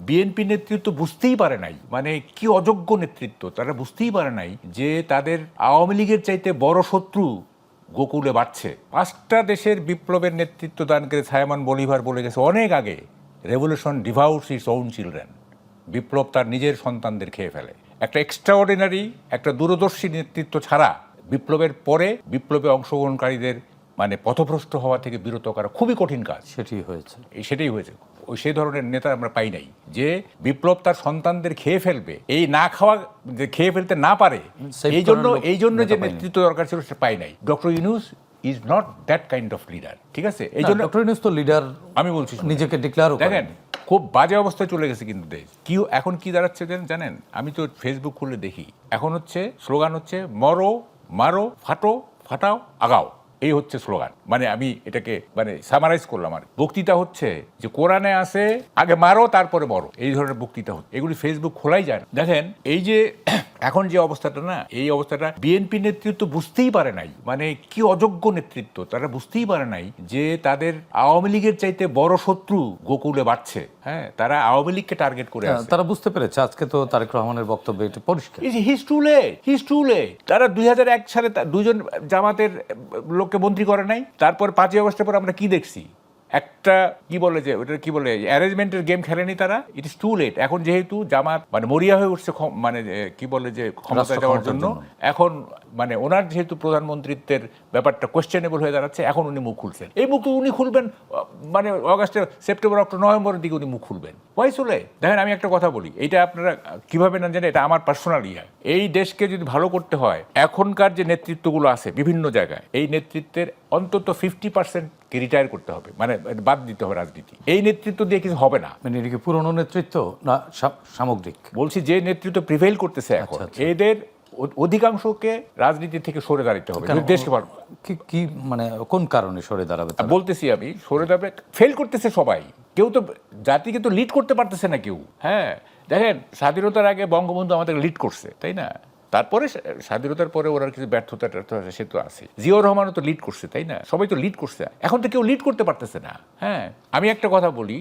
BNP নেতৃত্ব বুঝতেই পারে নাই, মানে কি অযোগ্য নেতৃত্ব, তারা বুঝতেই পারে নাই যে তাদের আওয়ামী লীগের চাইতে বড় শত্রু গোকুলে বাড়ছে। 5টা দেশের বিপ্লবের নেতৃত্ব দান করে সাইমন বলিভার বলে গেছে অনেক আগে, revolution devours its own children. বিপ্লব তার নিজের সন্তানদের খেয়ে ফেলে। একটা এক্সট্রাঅর্ডিনারি, একটা দূরদর্শী নেতৃত্ব ছাড়া বিপ্লবের পরে বিপ্লবে অংশগ্রহণকারীদের মানে পথভ্রষ্ট হওয়া থেকে বিরত করা খুবই কঠিন কাজ। সেটাই হয়েছে। সেই ধরনের নেতা আমরা পাই নাই যে বিপ্লব তার সন্তানদের খেয়ে ফেলবে, এই না খাওয়া যে খেয়ে ফেলতে না পারে, এই জন্য যে নেতৃত্ব দরকার ছিল সেটা পাই নাই। Doctor Yunus is not that kind of leader. ঠিক আছে, এই জন্য ডক্টর ইউনূস তো লিডার, আমি বলছি নিজেকে ডিক্লেয়ার করেন। দেখেন খুব বাজে অবস্থায় চলে গেছে কিন্তু দেশ। এখন কি দাঁড়াচ্ছে জানেন, আমি তো ফেসবুক খুলে দেখি, এখন হচ্ছে স্লোগান হচ্ছে মরো মারো ফাটো ফাটাও আগাও, এই হচ্ছে স্লোগান। মানে আমি এটাকে মানে সামারাইজ করলাম। আর বক্তৃতা হচ্ছে যে কোরআনে আছে আগে মারো তারপরে মরো, এই ধরনের বক্তৃতা হচ্ছে। এগুলি ফেসবুক খোলাই যায় না। দেখেন এই যে এখন যে অবস্থাটা না, এই অবস্থাটা বিএনপি নেতৃত্ব বুঝতেই পারে নাই, মানে কি অযোগ্য নেতৃত্ব, তারা বুঝতেই পারে নাই যে তাদের আওয়ামী লীগের চাইতে বড় শত্রু গোকুলে বাড়ছে। হ্যাঁ, তারা আওয়ামী লীগকে টার্গেট করে আছে। তারা বুঝতে পেরেছে। আজকে তো তারেক রহমানের বক্তব্য এটা পরিষ্কার। His too late. তারা 2001 সালে দুজন জামাতের লোককে মন্ত্রী করে নাই। তারপর 5ই আগস্টের পর আমরা কি দেখছি, একটা কি বলে যে ওটা কি বলে অ্যারেঞ্জমেন্টের গেম খেলেনি তারা। It is too late. এখন যেহেতু জামাত মানে মরিয়া হয়ে উঠছে, মানে কি বলে যে ক্ষমতায় যাওয়ার জন্য, এখন মানে ওনার যেহেতু প্রধানমন্ত্রিত্বের ব্যাপারটা কোয়েশ্চেনেবল হয়ে দাঁড়াচ্ছে, এখন উনি মুখ খুলছেন। এই মুখ উনি খুলবেন মানে সেপ্টেম্বর অক্টোবর নভেম্বরের দিকে উনি মুখ খুলবেন। ওয়াই চলে। দেখেন আমি একটা কথা বলি, এইটা আপনারা কিভাবে না জানেন, এটা আমার পার্সোনাল এই দেশকে যদি ভালো করতে হয়, এখনকার যে নেতৃত্বগুলো আছে বিভিন্ন জায়গায়, এই নেতৃত্বের অন্তত 50% রিটায়ার করতে হবে, মানে বাদ দিতে হবে রাজনীতি। এই নেতৃত্ব দিয়ে কিছু হবে না। মানে এটা কি পুরনো নেতৃত্ব না সামগ্রিক? বলছি যে নেতৃত্ব প্রিভেইল করতেছে এখন, এদের অধিকাংশকে রাজনীতি থেকে সরে দাঁড়াতে হবে। দেশকে কি মানে কোন কারণে সরে দাঁড়াবে বলতেছি আমি, সরে দাঁড়াবে। ফেল করতেছে সবাই, কেউ তো জাতিকে তো লিড করতে পারতেছে না কেউ। হ্যাঁ, দেখেন স্বাধীনতার আগে বঙ্গবন্ধু আমাদের লিড করছে, তাই না? তারপরে স্বাধীনতার পরে ওরা কিছু ব্যর্থতা সে তো আছে। জিয়াউর রহমানও তো লিড করছে, তাই না? সবাই তো লিড করছে। এখন তো কেউ লিড করতে পারতেছে না। হ্যাঁ, আমি একটা কথা বলি,